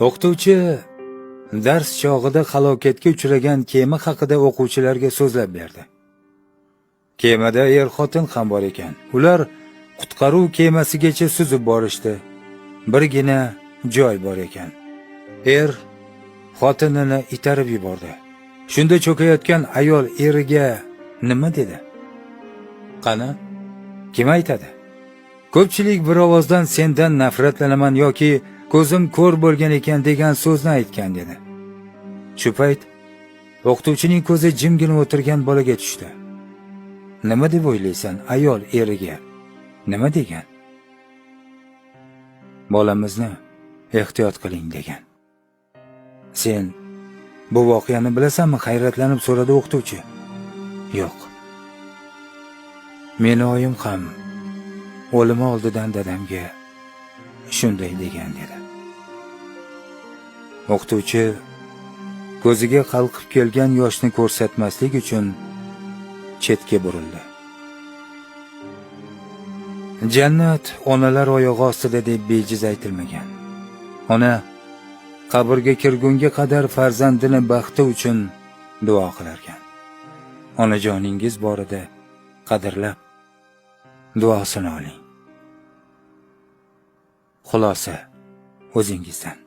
O'qituvchi dars chog'ida halokatga uchragan kema haqida o'quvchilarga so'zlab berdi. Kemada er-xotin ham bor ekan. Ular qutqaruv kemasigacha suzib borishdi. Birgina joy bor ekan. Er xotinini itarib yubordi. Shunda cho'kayotgan ayol eriga nima dedi? Qani, kim aytadi? Ko'pchilik bir ovozdan sendan nafratlanaman yoki ko'zim ko'r bo'lgan ekan degan so'zni aytgan dedi. Shu payt o'qituvchining ko'zi jimgina o'tirgan bolaga tushdi. Nima deb o'ylaysan? Ayol eriga nima degan? Bolamizni ehtiyot qiling degan. Sen bu voqeani bilasanmi? Hayratlanib so'radi o'qituvchi. Yo'q. Meni oyim ham o'limi oldidan dadamga shunday degan dedi. O'qituvchi ko'ziga qalqib kelgan yoshni ko'rsatmaslik uchun chetga burildi. Jannat onalar oyog'i ostida deb bejiz aytilmagan. Ona qabrga kirgunga qadar farzandini baxti uchun duo qilarkan. Onajoningiz borida qadrlab duosini oling. Xulosa o'zingizdan.